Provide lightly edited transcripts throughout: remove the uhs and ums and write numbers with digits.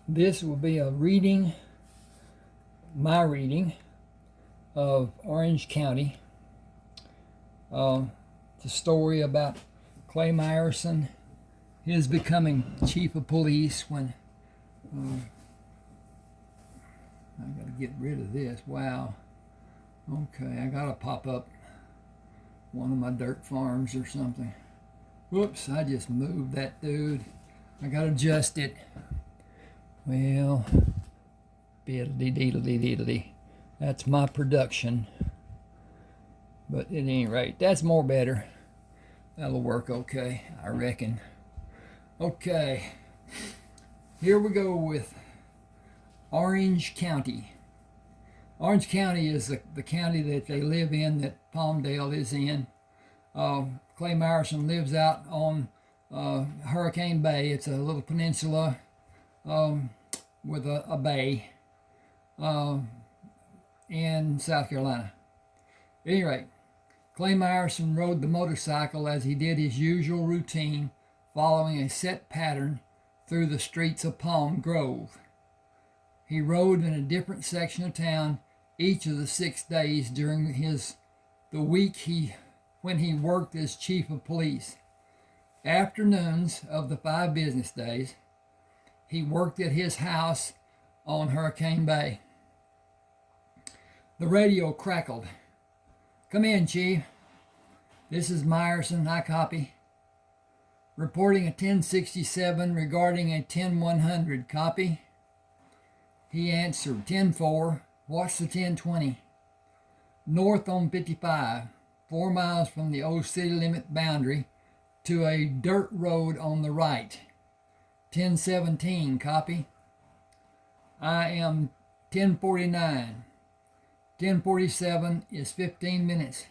This will be a reading, my reading of Orange County. It's a story about Clay Myerson, his becoming chief of police when I gotta get rid of this. Wow. Okay, I gotta pop up one of my dirt farms or something. Whoops, I just moved that dude. I gotta adjust it. Well, biddly-deedly-deedly. That's my production. But at any rate, that's more better. That'll work okay, I reckon. Okay, here we go with Orange County. Orange County is the county that they live in, that Palmdale is in. Clay Myerson lives out on Hurricane Bay. It's a little peninsula with a bay in South Carolina. At any rate, Clay Myerson rode the motorcycle as he did his usual routine, following a set pattern through the streets of Palm Grove. He rode in a different section of town each of the 6 days during the week when he worked as chief of police. Afternoons of the 5 business days, he worked at his house on Hurricane Bay. The radio crackled. "Come in, Chief. This is Myerson. I copy. Reporting a 1067 regarding a 10100. Copy." He answered, 10-4. What's the 1020? North on 55, 4 miles from the old city limit boundary to a dirt road on the right. 1017, copy. I am 1049. 1047 is 15 minutes.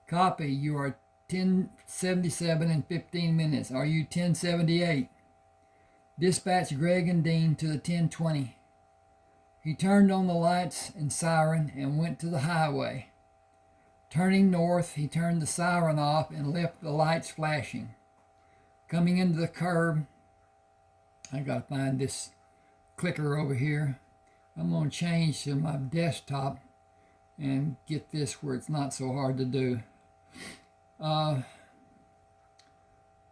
Copy, you are 1077 in 15 minutes. Are you 1078? Dispatch Greg and Dean to the 1020. He turned on the lights and siren and went to the highway. Turning north, he turned the siren off and left the lights flashing. Coming into the curb, I gotta find this clicker over here. I'm gonna change to my desktop and get this where it's not so hard to do.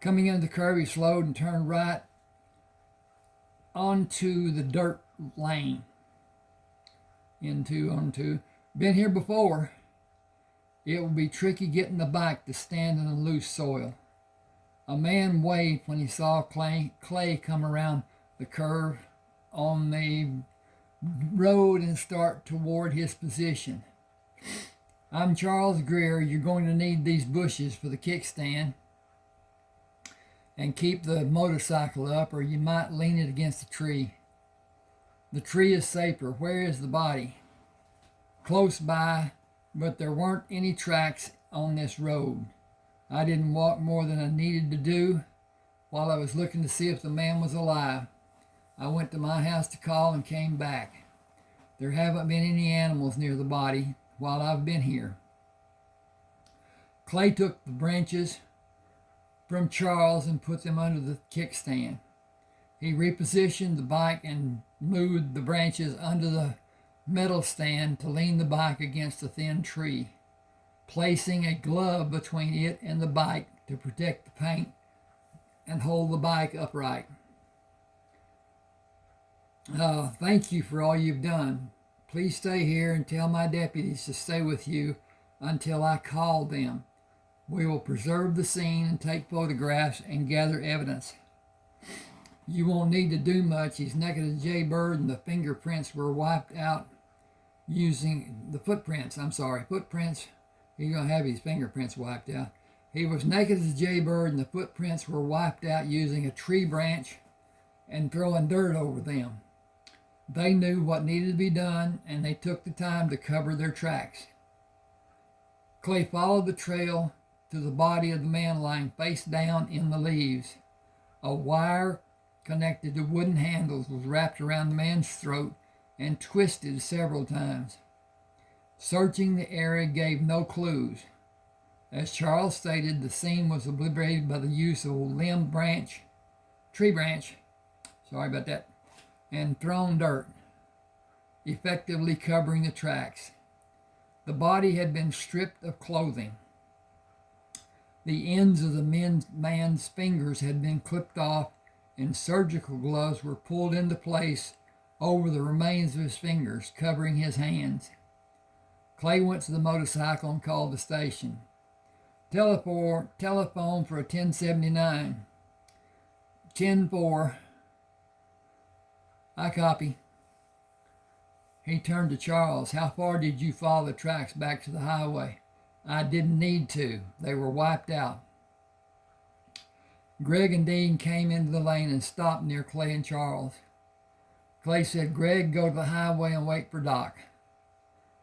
Coming into the curb, he slowed and turned right onto the dirt lane. Onto. Been here before. It will be tricky getting the bike to stand in the loose soil. A man waved when he saw Clay come around the curve on the road and start toward his position. "I'm Charles Greer. You're going to need these bushes for the kickstand. And keep the motorcycle up or you might lean it against a tree. The tree is safer. Where is the body?" "Close by, but there weren't any tracks on this road. I didn't walk more than I needed to do while I was looking to see if the man was alive. I went to my house to call and came back. There haven't been any animals near the body while I've been here." Clay took the branches from Charles and put them under the kickstand. He repositioned the bike and moved the branches under the metal stand to lean the bike against a thin tree, placing a glove between it and the bike to protect the paint and hold the bike upright. "Thank you for all you've done. Please stay here and tell my deputies to stay with you until I call them. We will preserve the scene and take photographs and gather evidence. You won't need to do much. He's naked as Jaybird and the footprints were wiped out using footprints. He's going to have his fingerprints wiped out. He was naked as Jaybird and the footprints were wiped out using a tree branch and throwing dirt over them. They knew what needed to be done and they took the time to cover their tracks." Clay followed the trail to the body of the man lying face down in the leaves. A wire connected to wooden handles was wrapped around the man's throat and twisted several times. Searching the area gave no clues. As Charles stated, the scene was obliterated by the use of a tree branch, sorry about that, and thrown dirt, effectively covering the tracks. The body had been stripped of clothing. The ends of the man's fingers had been clipped off, and surgical gloves were pulled into place over the remains of his fingers, covering his hands. Clay went to the motorcycle and called the station. Telephone for a 1079. 10-4. I copy. He turned to Charles. How far did you follow the tracks back to the highway? I didn't need to. They were wiped out. Greg and Dean came into the lane and stopped near Clay and Charles. Clay said, Greg, go to the highway and wait for Doc.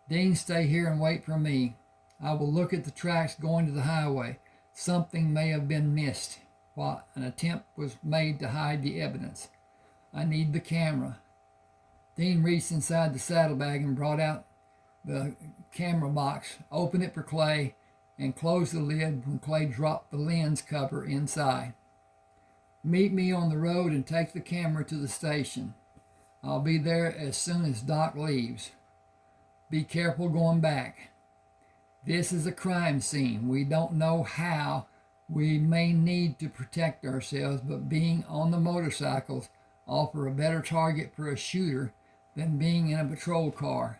Dean, stay here and wait for me. I will look at the tracks going to the highway. Something may have been missed while an attempt was made to hide the evidence. I need the camera. Dean reached inside the saddlebag and brought out the camera box, opened it for Clay, and closed the lid when Clay dropped the lens cover inside. Meet me on the road and take the camera to the station. I'll be there as soon as Doc leaves. Be careful going back. This is a crime scene. We don't know how we may need to protect ourselves, but being on the motorcycles offer a better target for a shooter than being in a patrol car.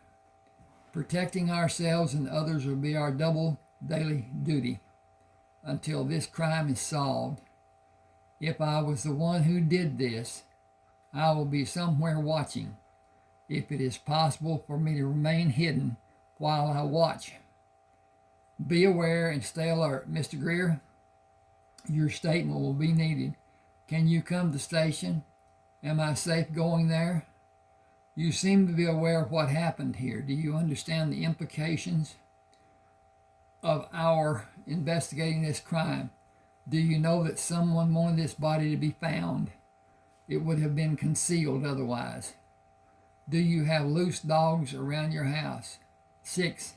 Protecting ourselves and others will be our double daily duty until this crime is solved. If I was the one who did this, I will be somewhere watching, if it is possible for me to remain hidden while I watch. Be aware and stay alert. Mr. Greer, your statement will be needed. Can you come to the station? Am I safe going there? You seem to be aware of what happened here. Do you understand the implications of our investigating this crime? Do you know that someone wanted this body to be found? It would have been concealed otherwise. Do you have loose dogs around your house? 6.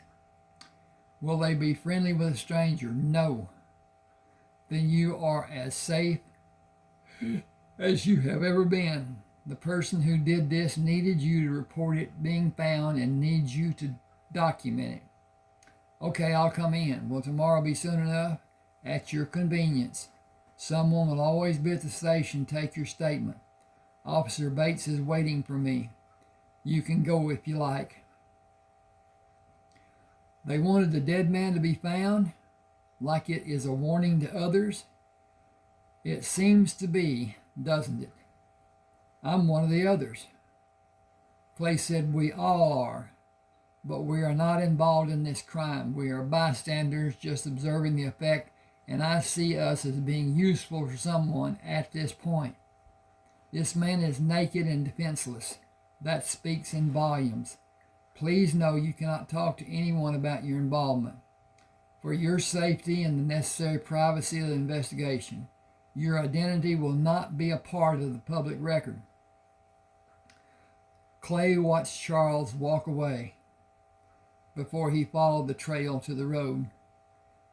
Will they be friendly with a stranger? No. Then you are as safe as you have ever been. The person who did this needed you to report it being found and needs you to document it. Okay, I'll come in. Will tomorrow be soon enough? At your convenience. Someone will always be at the station. Take your statement. Officer Bates is waiting for me. You can go if you like. They wanted the dead man to be found, like it is a warning to others. It seems to be, doesn't it? I'm one of the others. Clay said, we all are, but we are not involved in this crime. We are bystanders just observing the effect, and I see us as being useful for someone at this point. This man is naked and defenseless. That speaks in volumes. Please know you cannot talk to anyone about your involvement. For your safety and the necessary privacy of the investigation, your identity will not be a part of the public record. Clay watched Charles walk away before he followed the trail to the road.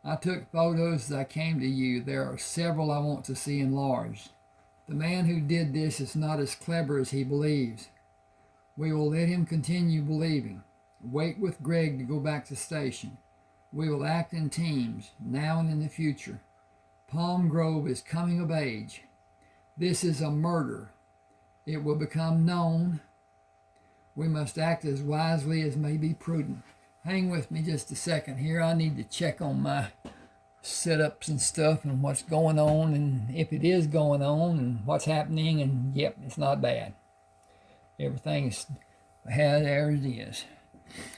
I took photos as I came to you. There are several I want to see enlarged. The man who did this is not as clever as he believes. We will let him continue believing. Wait with Greg to go back to the station. We will act in teams, now and in the future. Palm Grove is coming of age. This is a murder. It will become known. We must act as wisely as may be prudent. Hang with me just a second here. I need to check on my setups and stuff and what's going on and if it is going on and what's happening, and yep, it's not bad. Everything's there it is.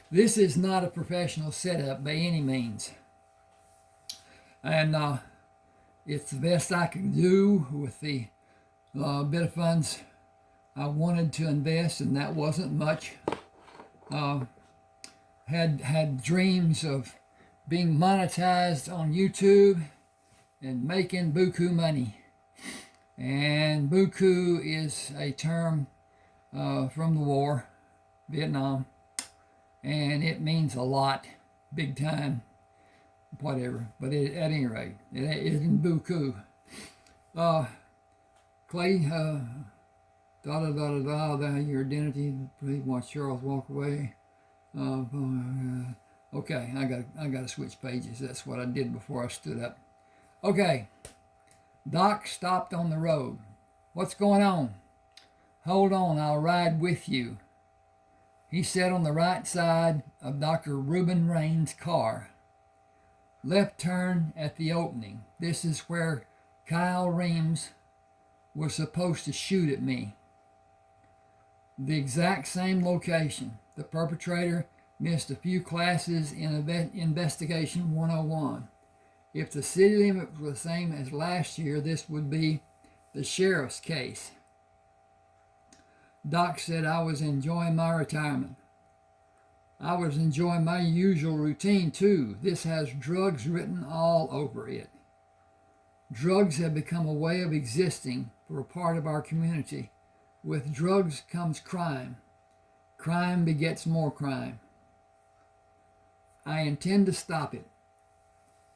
This is not a professional setup by any means. And it's the best I can do with the bit of funds I wanted to invest, and that wasn't much. Had dreams of being monetized on YouTube and making buku money. And buku is a term from the war, Vietnam, and it means a lot, big time, whatever. But at any rate, it isn't buku. Clay Your identity. Please watch Charles walk away. Okay, I got to switch pages. That's what I did before I stood up. Okay. Doc stopped on the road. What's going on? Hold on, I'll ride with you. He sat on the right side of Dr. Reuben Rain's car. Left turn at the opening. This is where Kyle Reams was supposed to shoot at me. The exact same location. The perpetrator missed a few classes in Investigation 101. If the city limit was the same as last year, this would be the sheriff's case. Doc said I was enjoying my retirement. I was enjoying my usual routine too. This has drugs written all over it. Drugs have become a way of existing for a part of our community. With drugs comes crime. Crime begets more crime. I intend to stop it.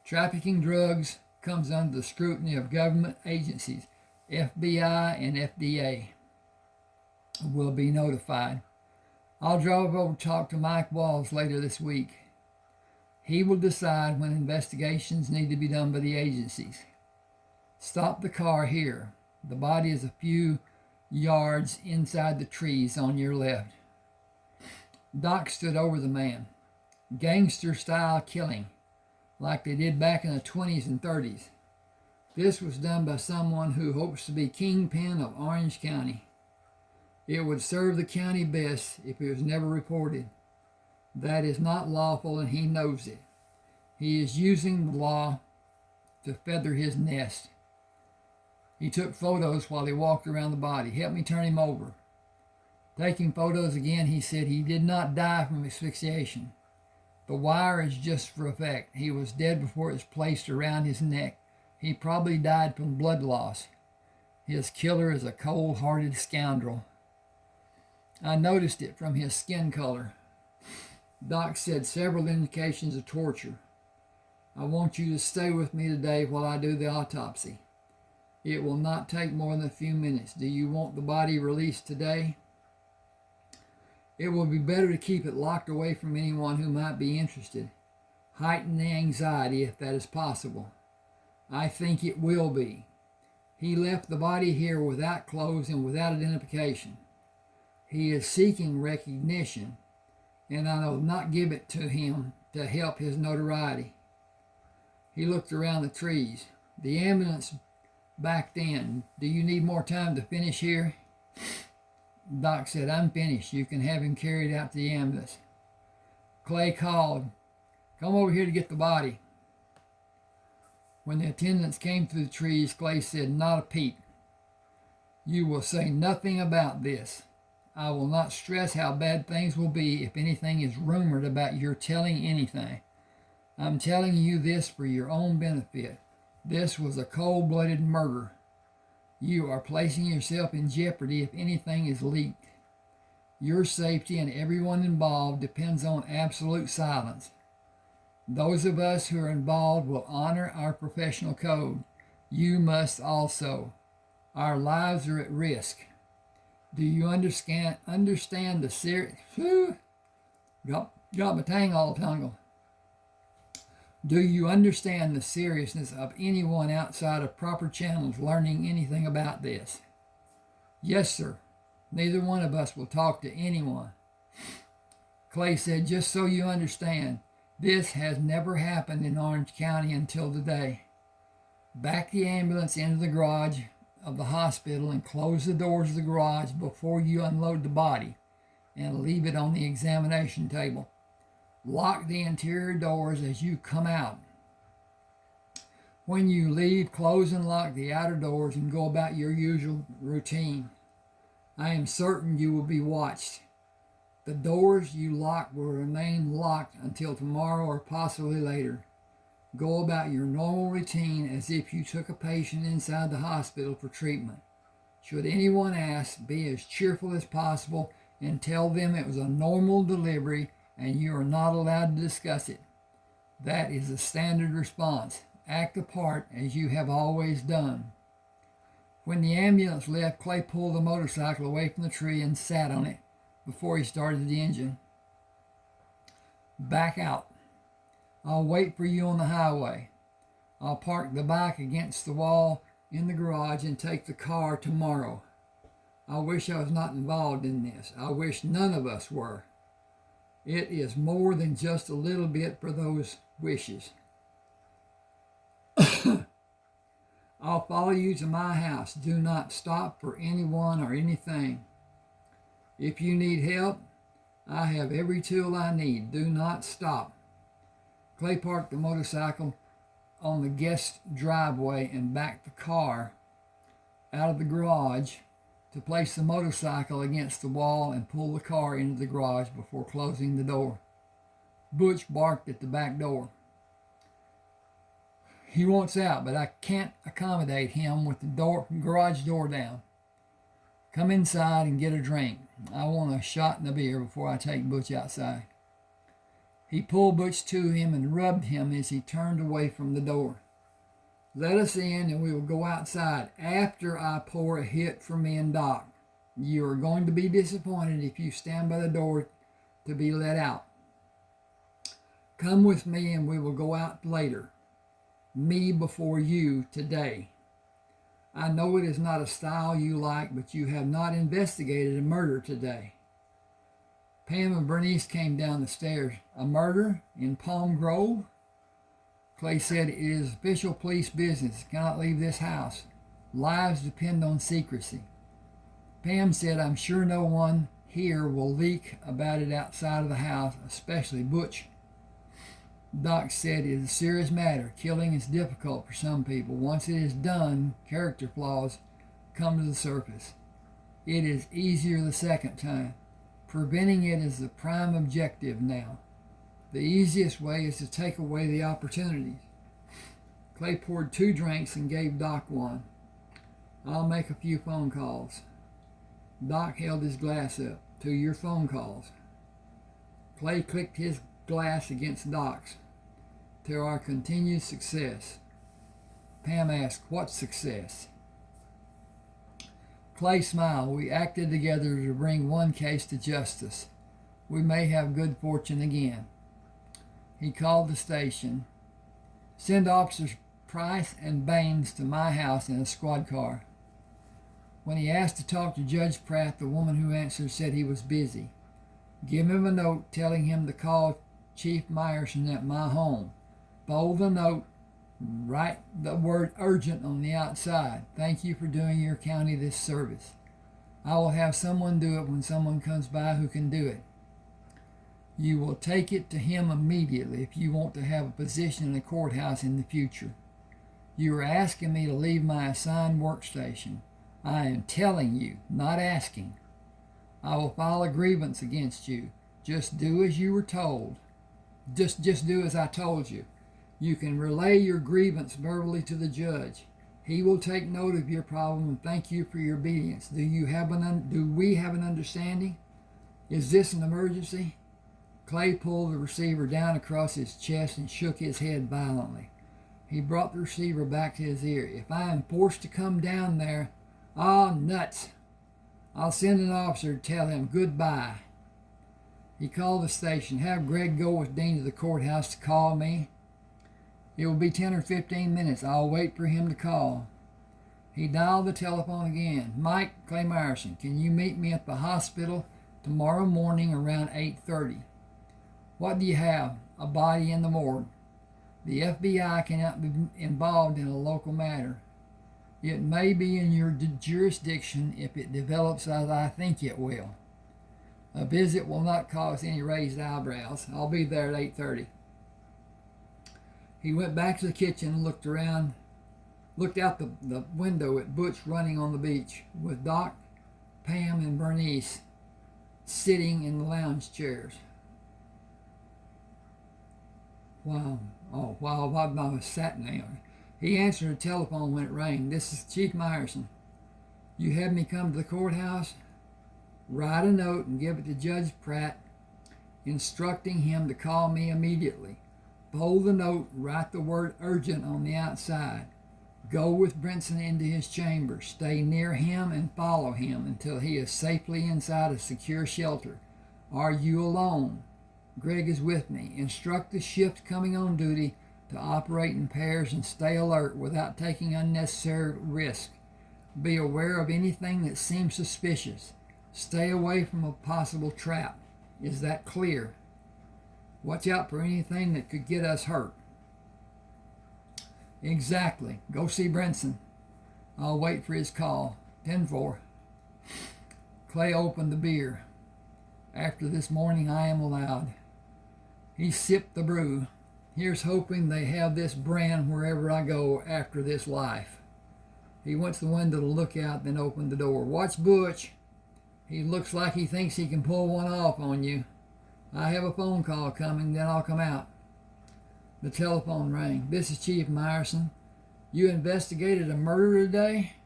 Trafficking drugs comes under the scrutiny of government agencies. FBI and FDA will be notified. I'll drive over to talk to Mike Walls later this week. He will decide when investigations need to be done by the agencies. Stop the car here. The body is a few yards inside the trees on your left. Doc stood over the man. Gangster-style killing, like they did back in the 20s and 30s. This was done by someone who hopes to be kingpin of Orange County. It would serve the county best if it was never reported. That is not lawful, and he knows it. He is using the law to feather his nest. He took photos while he walked around the body. Help me turn him over. Taking photos again, he said he did not die from asphyxiation. The wire is just for effect. He was dead before it was placed around his neck. He probably died from blood loss. His killer is a cold-hearted scoundrel. I noticed it from his skin color. Doc said several indications of torture. I want you to stay with me today while I do the autopsy. It will not take more than a few minutes. Do you want the body released today? It will be better to keep it locked away from anyone who might be interested. Heighten the anxiety if that is possible. I think it will be. He left the body here without clothes and without identification. He is seeking recognition, and I will not give it to him to help his notoriety. He looked around the trees. The ambulance backed in. Do you need more time to finish here? Doc said, I'm finished. You can have him carried out to the ambulance. Clay called, come over here to get the body. When the attendants came through the trees, Clay said, not a peep. You will say nothing about this. I will not stress how bad things will be if anything is rumored about your telling anything. I'm telling you this for your own benefit. This was a cold-blooded murder. You are placing yourself in jeopardy if anything is leaked. Your safety and everyone involved depends on absolute silence. Those of us who are involved will honor our professional code. You must also. Our lives are at risk. Do you understand the serious... Got my tang all tangled. Do you understand the seriousness of anyone outside of proper channels learning anything about this? Yes, sir. Neither one of us will talk to anyone. Clay said, just so you understand, this has never happened in Orange County until today. Back the ambulance into the garage of the hospital and close the doors of the garage before you unload the body and leave it on the examination table. Lock the interior doors as you come out. When you leave, close and lock the outer doors and go about your usual routine. I am certain you will be watched. The doors you lock will remain locked until tomorrow or possibly later. Go about your normal routine as if you took a patient inside the hospital for treatment. Should anyone ask, be as cheerful as possible and tell them it was a normal delivery and you are not allowed to discuss it. That is the standard response. Act the part as you have always done. When the ambulance left, Clay pulled the motorcycle away from the tree and sat on it before he started the engine. Back out. I'll wait for you on the highway. I'll park the bike against the wall in the garage and take the car tomorrow. I wish I was not involved in this. I wish none of us were. It is more than just a little bit for those wishes. I'll follow you to my house. Do not stop for anyone or anything. If you need help, I have every tool I need. Do not stop. Clay parked the motorcycle on the guest driveway and backed the car out of the garage to place the motorcycle against the wall and pull the car into the garage before closing the door. Butch barked at the back door. He wants out, but I can't accommodate him with the garage door down. Come inside and get a drink. I want a shot and a beer before I take Butch outside. He pulled Butch to him and rubbed him as he turned away from the door. Let us in and we will go outside after I pour a hit for me and Doc. You are going to be disappointed if you stand by the door to be let out. Come with me and we will go out later. Me before you today. I know it is not a style you like, but you have not investigated a murder today. Pam and Bernice came down the stairs. A murder in Palm Grove? Clay said, it is official police business. Cannot leave this house. Lives depend on secrecy. Pam said, I'm sure no one here will leak about it outside of the house, especially Butch. Doc said, it is a serious matter. Killing is difficult for some people. Once it is done, character flaws come to the surface. It is easier the second time. Preventing it is the prime objective now. The easiest way is to take away the opportunities. Clay poured 2 drinks and gave Doc one. I'll make a few phone calls. Doc held his glass up. To your phone calls. Clay clicked his glass against Doc's. To our continued success. Pam asked, what success? Clay smiled. We acted together to bring one case to justice. We may have good fortune again. He called the station. Send officers Price and Baines to my house in a squad car. When he asked to talk to Judge Pratt, the woman who answered said he was busy. Give him a note telling him to call Chief Myerson at my home. Fold the note, write the word urgent on the outside. Thank you for doing your county this service. I will have someone do it when someone comes by who can do it. You will take it to him immediately if you want to have a position in the courthouse in the future. You are asking me to leave my assigned workstation. I am telling you, not asking. I will file a grievance against you. Just do as you were told. Just do as I told you. You can relay your grievance verbally to the judge. He will take note of your problem and thank you for your obedience. Do we have an understanding? Is this an emergency? Clay pulled the receiver down across his chest and shook his head violently. He brought the receiver back to his ear. If I am forced to come down there, nuts. I'll send an officer to tell him goodbye. He called the station. Have Greg go with Dean to the courthouse to call me. It will be 10 or 15 minutes. I'll wait for him to call. He dialed the telephone again. Mike, Clay Myerson, can you meet me at the hospital tomorrow morning around 8:30? What do you have? A body in the morgue. The FBI cannot be involved in a local matter. It may be in your jurisdiction if it develops as I think it will. A visit will not cause any raised eyebrows. I'll be there at 8:30. He went back to the kitchen and looked out the window at Butch running on the beach with Doc, Pam, and Bernice sitting in the lounge chairs. Wow. Bob was sat down. He answered the telephone when it rang. This is Chief Myerson. You had me come to the courthouse? Write a note and give it to Judge Pratt, instructing him to call me immediately. Fold the note, write the word urgent on the outside. Go with Brinson into his chamber. Stay near him and follow him until he is safely inside a secure shelter. Are you alone? Greg is with me. Instruct the shift coming on duty to operate in pairs and stay alert without taking unnecessary risk. Be aware of anything that seems suspicious. Stay away from a possible trap. Is that clear? Watch out for anything that could get us hurt. Exactly. Go see Brinson. I'll wait for his call. 10-4. Clay opened the beer. After this morning I am allowed. He sipped the brew. Here's hoping they have this brand wherever I go after this life. He went to the window to look out, then opened the door. Watch Butch. He looks like he thinks he can pull one off on you. I have a phone call coming, then I'll come out. The telephone rang. This is Chief Myerson. You investigated a murder today?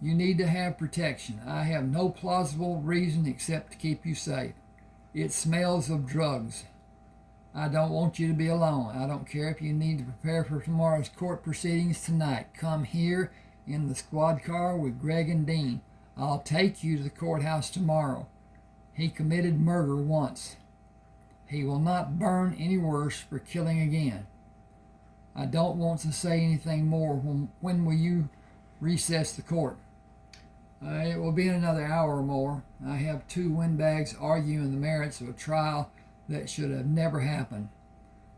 You need to have protection. I have no plausible reason except to keep you safe. It smells of drugs. I don't want you to be alone. I don't care if you need to prepare for tomorrow's court proceedings tonight. Come here in the squad car with Greg and Dean. I'll take you to the courthouse tomorrow. He committed murder once. He will not burn any worse for killing again. I don't want to say anything more. When will you recess the court? It will be in another hour or more. I have 2 windbags arguing the merits of a trial that should have never happened.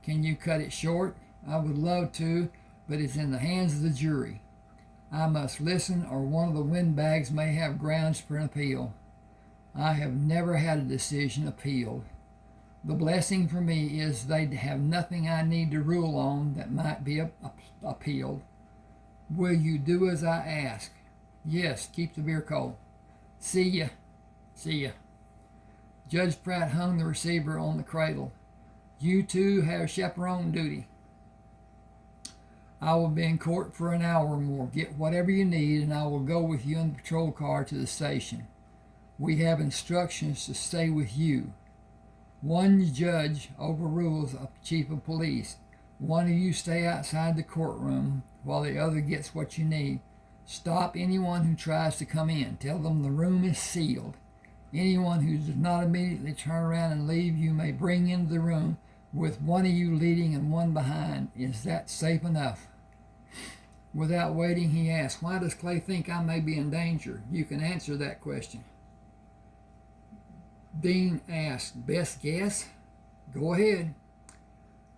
Can you cut it short? I would love to, but it's in the hands of the jury. I must listen, or one of the windbags may have grounds for an appeal. I have never had a decision appealed. The blessing for me is they have nothing I need to rule on that might be appealed. Will you do as I ask? Yes, keep the beer cold. See ya. See ya. Judge Pratt hung the receiver on the cradle. You two have chaperone duty. I will be in court for an hour or more. Get whatever you need, and I will go with you in the patrol car to the station. We have instructions to stay with you. One judge overrules a chief of police. One of you stay outside the courtroom while the other gets what you need. Stop anyone who tries to come in. Tell them the room is sealed. Anyone who does not immediately turn around and leave, you may bring into the room with one of you leading and one behind. Is that safe enough? Without waiting, he asked, why does Clay think I may be in danger? You can answer that question. Dean asked, best guess? Go ahead.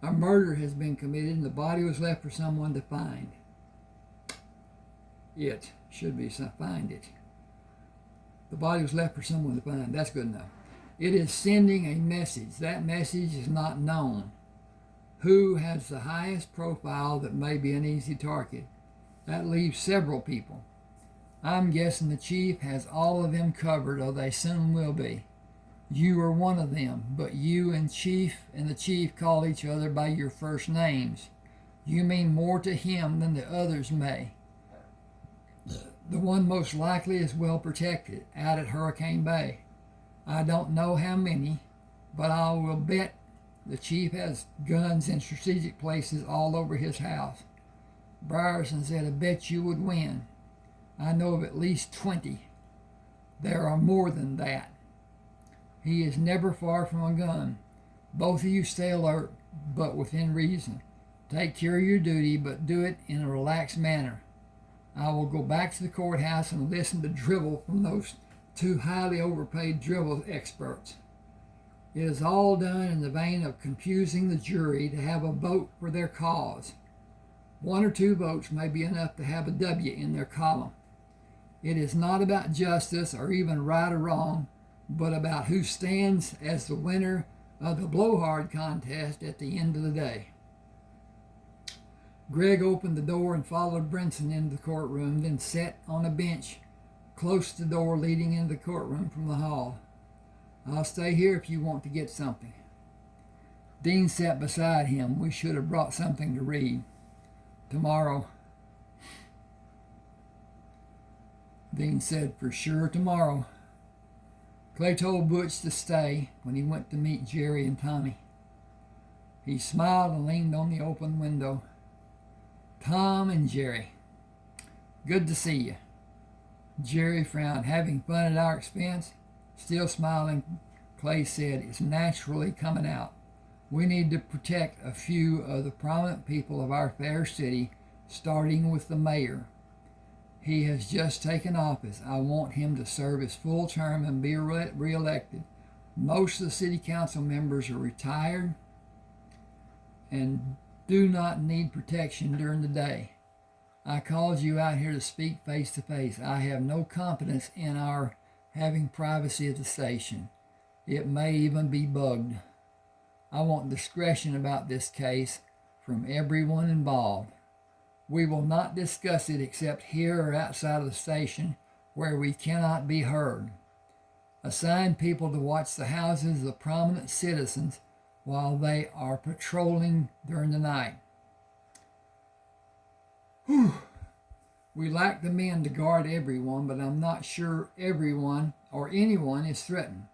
A murder has been committed and the body was left for someone to find. It should be find it. The body was left for someone to find. That's good enough. It is sending a message. That message is not known. Who has the highest profile that may be an easy target? That leaves several people. I'm guessing the chief has all of them covered, or they soon will be. You are one of them, but you and the chief call each other by your first names. You mean more to him than the others may. The one most likely is well protected, out at Hurricane Bay. I don't know how many, but I will bet the chief has guns in strategic places all over his house. Myerson said, I bet you would win. I know of at least 20. There are more than that. He is never far from a gun. Both of you stay alert, but within reason. Take care of your duty, but do it in a relaxed manner. I will go back to the courthouse and listen to drivel from those 2 highly overpaid drivel experts. It is all done in the vein of confusing the jury to have a vote for their cause. 1 or 2 votes may be enough to have a W in their column. It is not about justice or even right or wrong, but about who stands as the winner of the blowhard contest at the end of the day. Greg opened the door and followed Brinson into the courtroom, then sat on a bench close to the door leading into the courtroom from the hall. I'll stay here if you want to get something. Dean sat beside him. We should have brought something to read. Tomorrow. Dean said, for sure tomorrow. Clay told Butch to stay when he went to meet Jerry and Tommy. He smiled and leaned on the open window. Tom and Jerry. Good to see you. Jerry frowned. Having fun at our expense? Still smiling, Clay said, it's naturally coming out. We need to protect a few of the prominent people of our fair city, starting with the mayor. He has just taken office. I want him to serve his full term and be reelected. Most of the city council members are retired and do not need protection during the day. I called you out here to speak face to face. I have no confidence in our having privacy at the station. It may even be bugged. I want discretion about this case from everyone involved. We will not discuss it except here or outside of the station where we cannot be heard. Assign people to watch the houses of prominent citizens while they are patrolling during the night. Whew. We lack the men to guard everyone, but I'm not sure everyone or anyone is threatened.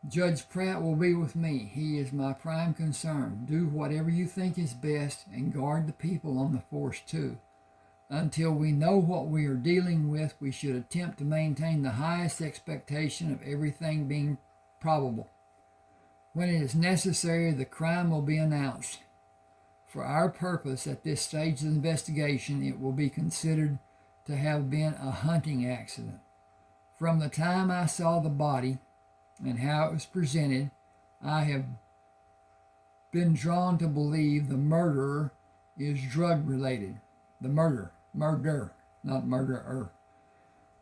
Judge Pratt will be with me. He is my prime concern. Do whatever you think is best and guard the people on the force too. Until we know what we are dealing with, we should attempt to maintain the highest expectation of everything being probable. When it is necessary, the crime will be announced. For our purpose at this stage of the investigation, it will be considered to have been a hunting accident. From the time I saw the body and how it was presented, I have been drawn to believe the murderer is drug-related. The murder, not murderer.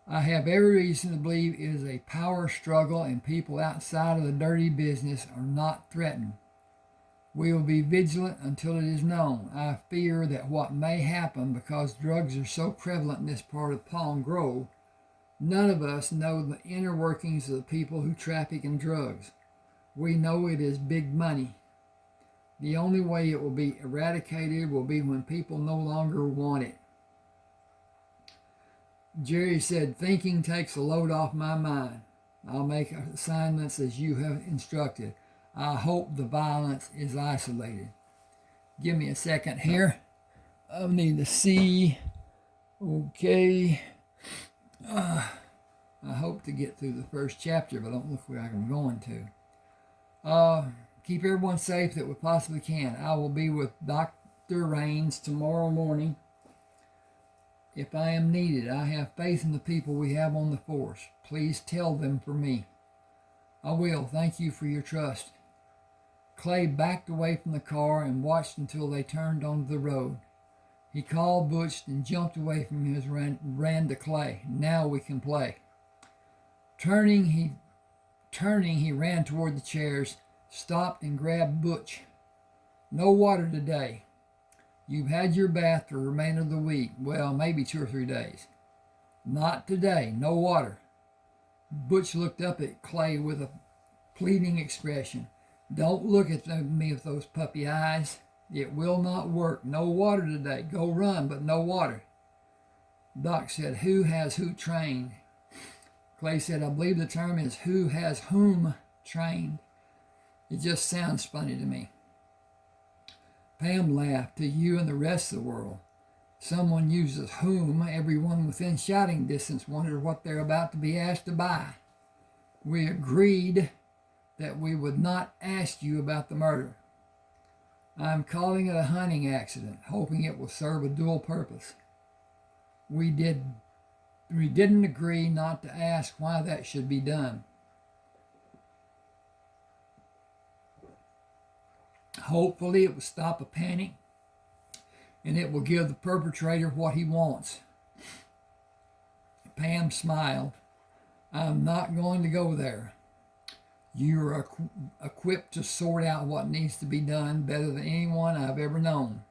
I have every reason to believe it is a power struggle and people outside of the dirty business are not threatened. We will be vigilant until it is known. I fear that what may happen, because drugs are so prevalent in this part of Palm Grove, none of us know the inner workings of the people who traffic in drugs. We know it is big money. The only way it will be eradicated will be when people no longer want it. Jerry said, thinking takes a load off my mind. I'll make assignments as you have instructed. I hope the violence is isolated. Give me a second here. I need to see. Okay. I hope to get through the first chapter, but I don't look like I'm going to. Keep everyone safe that we possibly can. I will be with Dr. Raines tomorrow morning if I am needed. I have faith in the people we have on the force. Please tell them for me. I will. Thank you for your trust. Clay backed away from the car and watched until they turned onto the road. He called Butch and jumped away from him and ran to Clay. Now we can play. Turning, he ran toward the chairs, stopped and grabbed Butch. No water today. You've had your bath for the remainder of the week. Well, maybe 2 or 3 days. Not today. No water. Butch looked up at Clay with a pleading expression. Don't look at me with those puppy eyes. It will not work. No water today. Go run, but no water. Doc said, who has who trained? Clay said, I believe the term is who has whom trained. It just sounds funny to me. Pam laughed. To you and the rest of the world. Someone uses whom. Everyone within shouting distance wondered what they're about to be asked to buy. We agreed that we would not ask you about the murder. I'm calling it a hunting accident, hoping it will serve a dual purpose. We didn't agree not to ask why that should be done. Hopefully it will stop a panic and it will give the perpetrator what he wants. Pam smiled. I'm not going to go there. You are equipped to sort out what needs to be done better than anyone I've ever known.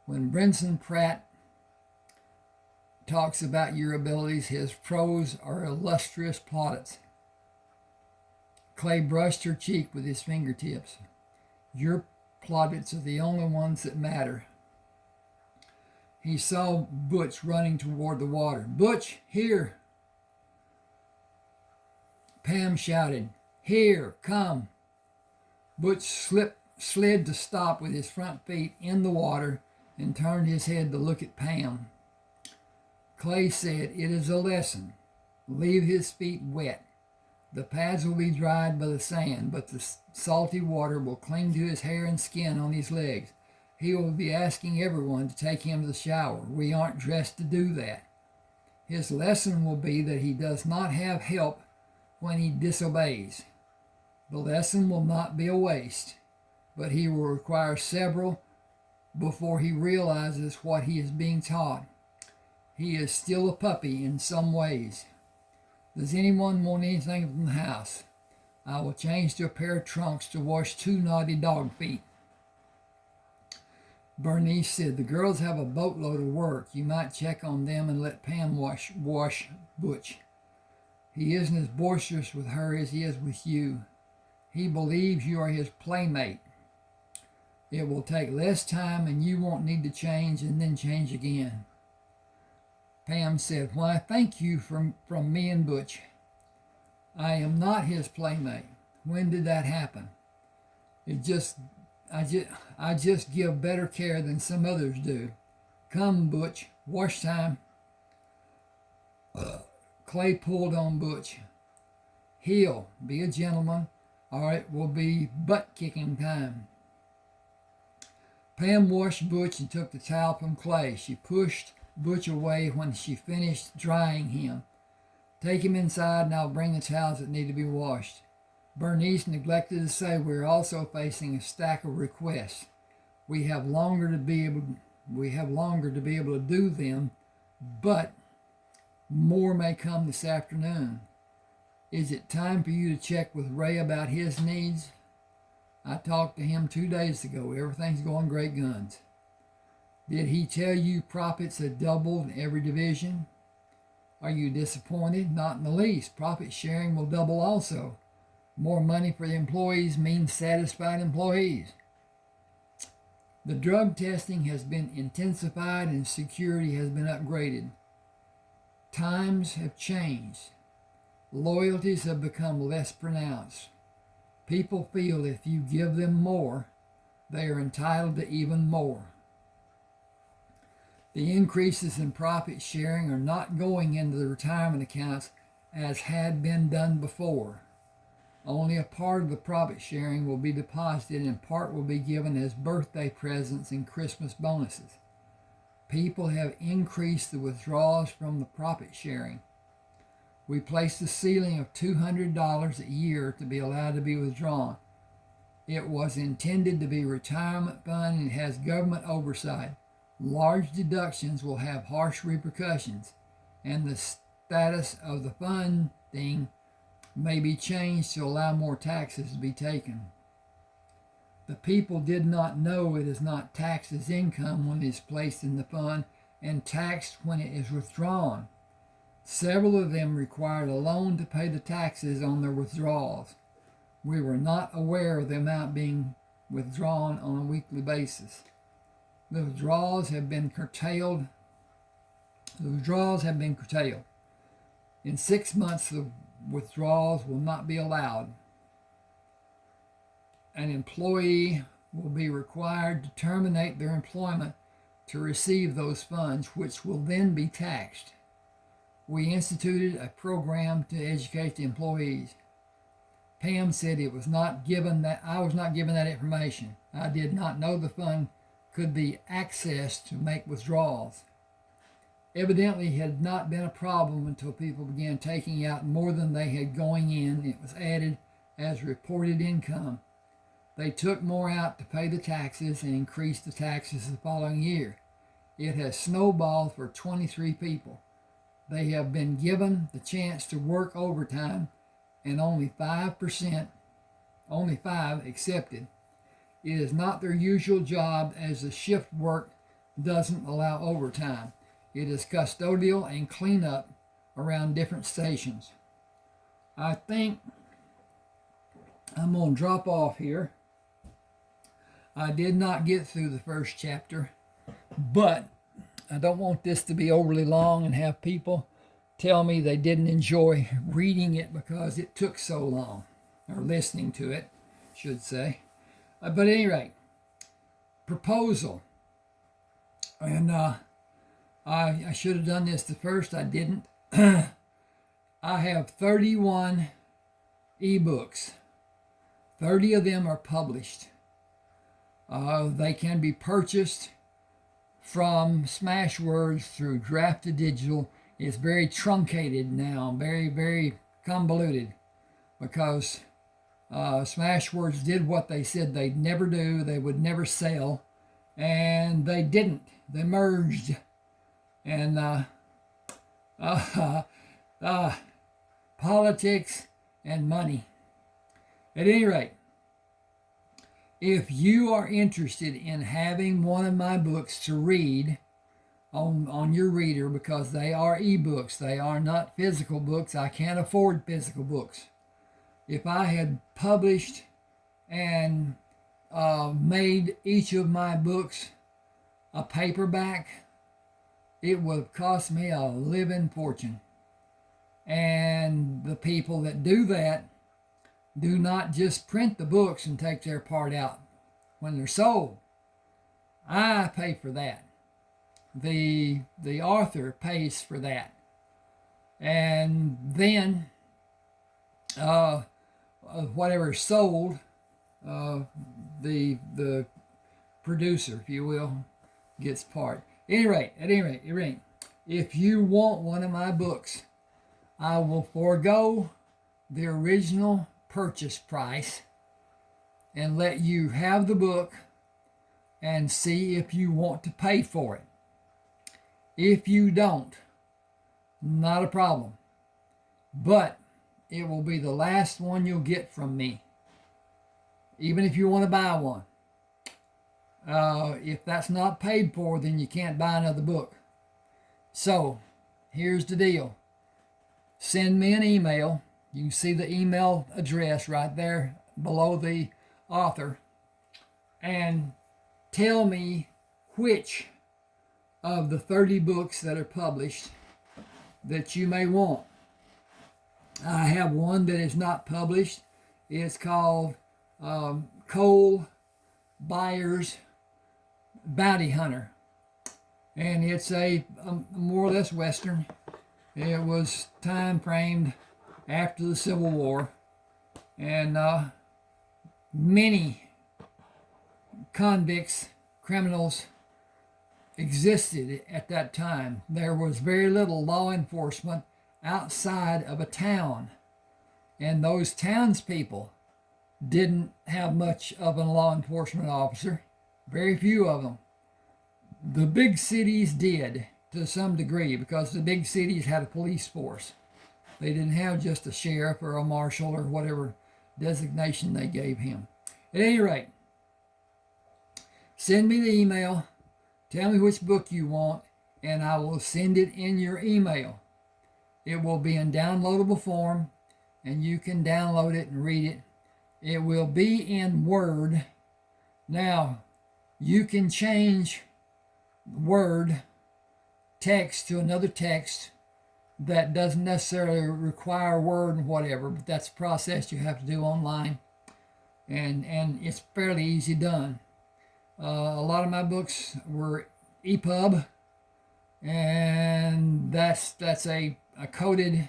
When Brenson Pratt talks about your abilities, his prose are illustrious plaudits. Clay brushed her cheek with his fingertips. Your plaudits are the only ones that matter. He saw Butch running toward the water. Butch, here! Pam shouted, here, come. Butch slid to stop with his front feet in the water and turned his head to look at Pam. Clay said, "It is a lesson. Leave his feet wet. The pads will be dried by the sand, but the salty water will cling to his hair and skin on his legs. He will be asking everyone to take him to the shower. We aren't dressed to do that. His lesson will be that he does not have help when he disobeys. The lesson will not be a waste, but he will require several before he realizes what he is being taught. He is still a puppy in some ways. Does anyone want anything from the house? I will change to a pair of trunks to wash 2 naughty dog feet." Bernice said, "The girls have a boatload of work. You might check on them and let Pam wash Butch. He isn't as boisterous with her as he is with you. He believes you are his playmate. It will take less time and you won't need to change and then change again." Pam said, "Why, thank you from me and Butch. I am not his playmate. When did that happen? I just give better care than some others do. Come, Butch, wash time." Clay pulled on Butch. "Heel, be a gentleman, or it will be butt-kicking time." Pam washed Butch and took the towel from Clay. She pushed Butch away when she finished drying him. "Take him inside and I'll bring the towels that need to be washed." Bernice neglected to say we're also facing a stack of requests. We have longer to be able to do them, but more may come this afternoon. Is it time for you to check with Ray about his needs? I talked to him 2 days ago. Everything's going great guns. Did he tell you profits have doubled in every division? Are you disappointed? Not in the least. Profit sharing will double also. More money for the employees means satisfied employees. The drug testing has been intensified and security has been upgraded. Times have changed. Loyalties have become less pronounced. People feel if you give them more, they are entitled to even more. The increases in profit sharing are not going into the retirement accounts as had been done before. Only a part of the profit sharing will be deposited and part will be given as birthday presents and Christmas bonuses. People have increased the withdrawals from the profit sharing. We placed a ceiling of $200 a year to be allowed to be withdrawn. It was intended to be a retirement fund and has government oversight. Large deductions will have harsh repercussions, and the status of the funding may be changed to allow more taxes to be taken. The people did not know it is not taxed as income when it is placed in the fund and taxed when it is withdrawn. Several of them required a loan to pay the taxes on their withdrawals. We were not aware of the amount being withdrawn on a weekly basis. The withdrawals have been curtailed. In 6 months, the withdrawals will not be allowed. An employee will be required to terminate their employment to receive those funds, which will then be taxed. We instituted a program to educate the employees. Pam said I was not given that information. I did not know the fund could be accessed to make withdrawals. Evidently, it had not been a problem until people began taking out more than they had going in. It was added as reported income. They took more out to pay the taxes and increased the taxes the following year. It has snowballed for 23 people. They have been given the chance to work overtime and only 5 accepted. It is not their usual job as the shift work doesn't allow overtime. It is custodial and cleanup around different stations. I think I'm going to drop off here. I did not get through the first chapter, but I don't want this to be overly long and have people tell me they didn't enjoy reading it because it took so long, or listening to it, I should say. But at any rate, proposal. And I should have done this the first. I didn't. I have 31 eBooks. 30 of them are published. They can be purchased from Smashwords through Draft to Digital. It's very truncated now, very, very convoluted, because Smashwords did what they said they'd never do. They would never sell, and they didn't. They merged, and politics and money. At any rate, if you are interested in having one of my books to read on your reader, because they are ebooks, they are not physical books. I can't afford physical books. If I had published and made each of my books a paperback, it would have cost me a living fortune. And the people that do that do not just print the books and take their part out when they're sold. I pay for that. The author pays for that. And then whatever is sold, the producer, if you will, gets part. At any rate, if you want one of my books, I will forego the original purchase price and let you have the book and see if you want to pay for it. If you don't, not a problem. But it will be the last one you'll get from me, even if you want to buy one. If that's not paid for, then you can't buy another book. So, here's the deal. Send me an email. You can see the email address right there below the author. And tell me which of the 30 books that are published that you may want. I have one that is not published. It's called Clay Myerson Bounty Hunter. And it's a more or less Western. It was time framed after the Civil War. And many convicts, criminals, existed at that time. There was very little law enforcement outside of a town, and those townspeople didn't have much of a law enforcement officer, very few of them. The big cities did to some degree, because the big cities had a police force. They didn't have just a sheriff or a marshal or whatever designation they gave him. At any rate, send me the email, tell me which book you want, and I will send it in your email. It will be in downloadable form, and you can download it and read it. It will be in Word. Now, you can change Word text to another text that doesn't necessarily require Word and whatever, but that's a process you have to do online, and it's fairly easy done. A lot of my books were EPUB, and that's a coded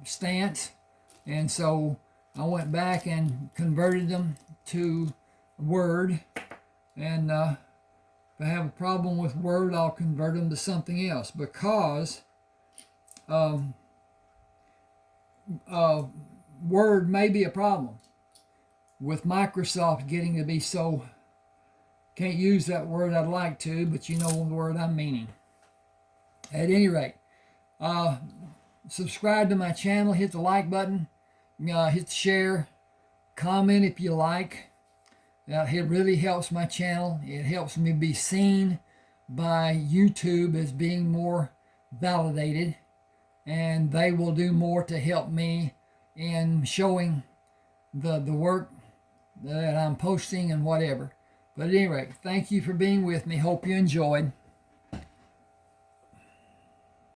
stance, and so I went back and converted them to Word, and if I have a problem with Word, I'll convert them to something else, because Word may be a problem with Microsoft getting to be so, can't use that word I'd like to, but you know the word I'm meaning. At any rate, subscribe to my channel, hit the like button, hit the share, comment if you like. It really helps my channel. It helps me be seen by YouTube as being more validated, and they will do more to help me in showing the work that I'm posting and whatever. But at any rate, thank you for being with me. Hope you enjoyed.